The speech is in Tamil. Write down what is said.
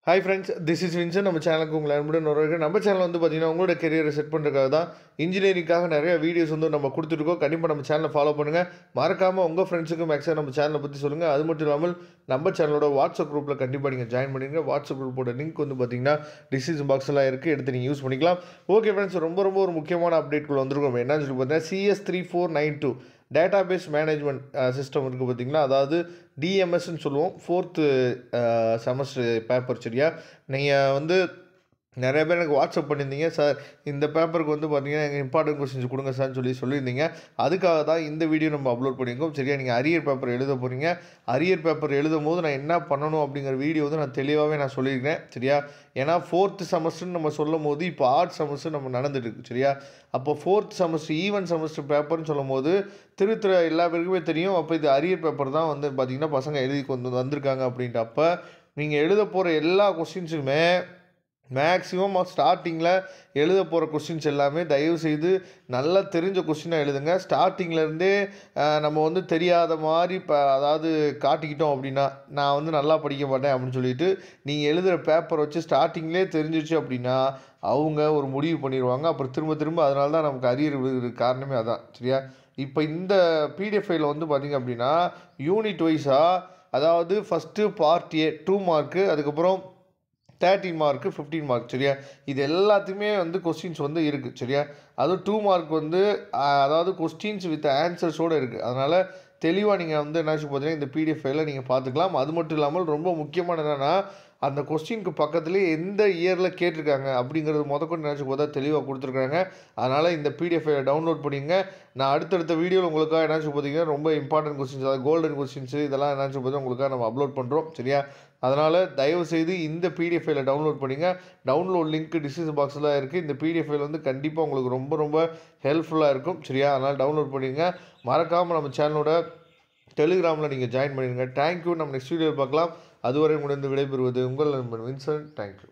Hi friends, this is Vincent. நம்ம சேனலுக்கு உங்களை அன்புடன் வரவேற்கிறேன். நம்ம சேனல் வந்து பார்த்தீங்கன்னா உங்களோட கெரியரை செட் பண்ணுறதுக்காக தான் இன்ஜினியரிங்காக நிறைய வீடியோஸ் வந்து நம்ம கொடுத்துருக்கோம். கண்டிப்பாக நம்ம சேனலை ஃபாலோ பண்ணுங்கள். மறக்காமல் உங்கள் ஃப்ரெண்ட்ஸுக்கும் மேக்ஸிமம் நம்ம சேனலை பற்றி சொல்லுங்கள். அது மட்டும் இல்லாமல் நம்ம சேனலோட வாட்ஸ்அப் குரூப்பில் கண்டிப்பாக நீங்கள் ஜாயின் பண்ணிடுங்க. வாட்ஸ்அப் குரூப்போட லிங்க் வந்து பார்த்தீங்கன்னா டிஸ்கிரிப்ஷன் பாக்ஸ்லாம் இருக்குது, எடுத்து நீங்கள் யூஸ் பண்ணிக்கலாம். ஓகே ஃப்ரெண்ட்ஸ், ரொம்ப ஒரு முக்கியமான அப்டேட்குள்ள வந்திருக்கோம். என்னன்னு சொல்லி பார்த்தீங்கன்னா CS3492 டேட்டாபேஸ் மேனேஜ்மெண்ட் சிஸ்டம் இருக்குது பார்த்தீங்களா, அதாவது டிஎம்எஸ்ன்னு சொல்லுவோம். 4th semester paper. சரியா, நீங்கள் வந்து நிறைய பேர் எனக்கு வாட்ஸ்அப் பண்ணியிருந்தீங்க, சார் இந்த பேப்பருக்கு வந்து பார்த்தீங்கன்னா எங்கள் இம்பார்ட்டன்ட் கொஸ்டின்ஸ் கொடுங்க சார்னு சொல்லியிருந்தீங்க. அதுக்காக தான் இந்த வீடியோ நம்ம அப்லோட் பண்ணியிருக்கோம். சரியா, நீங்கள் அரியர் பேப்பர் எழுத போகிறீங்க. அரியர் பேப்பர் எழுதும் போது நான் என்ன பண்ணணும் அப்படிங்கிற வீடியோ வந்து நான் தெளிவாகவே சொல்லியிருக்கேன். சரியா, ஏன்னா 4th செமஸ்டர்னு நம்ம சொல்லும் போது இப்போ 8th செமஸ்டர் நம்ம நடந்துட்டு. சரியா, அப்போ 4th செமஸ்டர் ஈவன் செமஸ்டர் பேப்பர்னு சொல்லும் போது திருத்துற எல்லா பேருக்குமே தெரியும். அப்போ இது அரியர் பேப்பர் தான் வந்து பார்த்திங்கன்னா பசங்க எழுதி கொண்டு வந்திருக்காங்க அப்படின்ட்டு. அப்போ நீங்கள் எழுத போகிற எல்லா கொஸ்டின்ஸுமே மேக்ஸிமம் ஸ்டார்டிங்கில் எழுத போகிற கொஸ்டின்ஸ் எல்லாமே தயவுசெய்து நல்லா தெரிஞ்ச கொஸ்டினாக எழுதுங்க. ஸ்டார்டிங்லேருந்தே நம்ம வந்து தெரியாத மாதிரி அதாவது காட்டிக்கிட்டோம் அப்படின்னா, நான் வந்து நல்லா படிக்க மாட்டேன் அப்படின்னு சொல்லிட்டு நீங்கள் எழுதுகிற பேப்பர் வச்சு ஸ்டார்டிங்லேயே தெரிஞ்சிச்சு அப்படின்னா அவங்க ஒரு முடிவு பண்ணிடுவாங்க. அப்புறம் திரும்ப அதனால தான் நமக்கு அரியர் விழுகிறதுக்கு காரணமே அதான். சரியா, இப்போ இந்த பிடிஎஃப் ஃபைலில் வந்து பார்த்திங்க அப்படின்னா யூனிட் வைஸாக, அதாவது ஃபஸ்ட்டு பார்ட் A 2 மார்க்கு, அதுக்கப்புறம் 13 மார்க்கு, 15 மார்க். சரியா, இது எல்லாத்தையுமே வந்து கொஸ்டின்ஸ் வந்து இருக்குது. சரியா, அதுவும் 2 மார்க் வந்து அதாவது கொஸ்டின்ஸ் வித் ஆன்சர்ஸோடு இருக்குது. அதனால் தெளிவாக நீங்கள் வந்து என்னாச்சு பார்த்தீங்கன்னா இந்த பிடிஎஃப் ஃபைலில் நீங்கள் பார்த்துக்கலாம். அது மட்டும் இல்லாமல் ரொம்ப முக்கியமான என்னென்னா, அந்த கொஸ்டினுக்கு பக்கத்துலேயே எந்த இயரில் கேட்டிருக்காங்க அப்படிங்கிறது முதற்கொண்டு நினச்சி பார்த்தா தெளிவாக கொடுத்துருக்காங்க. அதனால் இந்த பிடிஎஃப் ஃபைலை டவுன்லோட் பண்ணிங்க. நான் அடுத்தடுத்த வீடியோவில் உங்களுக்காக என்னாச்சு பார்த்தீங்கன்னா ரொம்ப இம்பார்ட்டன்ட் கொஸ்டின்ஸ், அதாவது கோல்டன் கொஸ்டின்ஸு இதெல்லாம் என்னாச்சு பார்த்தா உங்களுக்காக நம்ம அப்லோட் பண்ணுறோம். சரியா, அதனால் தயவுசெய்து இந்த பிடிஎஃப் ஃபைலை டவுன்லோட் பண்ணிங்க. டவுன்லோட் லிங்க் டிஸ்கிரிப்ஷன் பாக்ஸில் இருக்குது. இந்த பிடிஎஃப் ஃபைல் வந்து கண்டிப்பாக உங்களுக்கு ரொம்ப ஹெல்ப்ஃபுல்லாக இருக்கும். சரியா, அதனால் டவுன்லோட் பண்ணிங்க. மறக்காமல் நம்ம சேனலோட டெலிகிராமில் நீங்கள் ஜாயின் பண்ணிடுங்க. தேங்க்யூ. நம்ம நெக்ஸ்ட் வீடியோவில் பார்க்கலாம். அதுவரை முடிந்து விடைபெறுவது உங்கள் நண்பன் வின்சென்ட். தேங்க்யூ.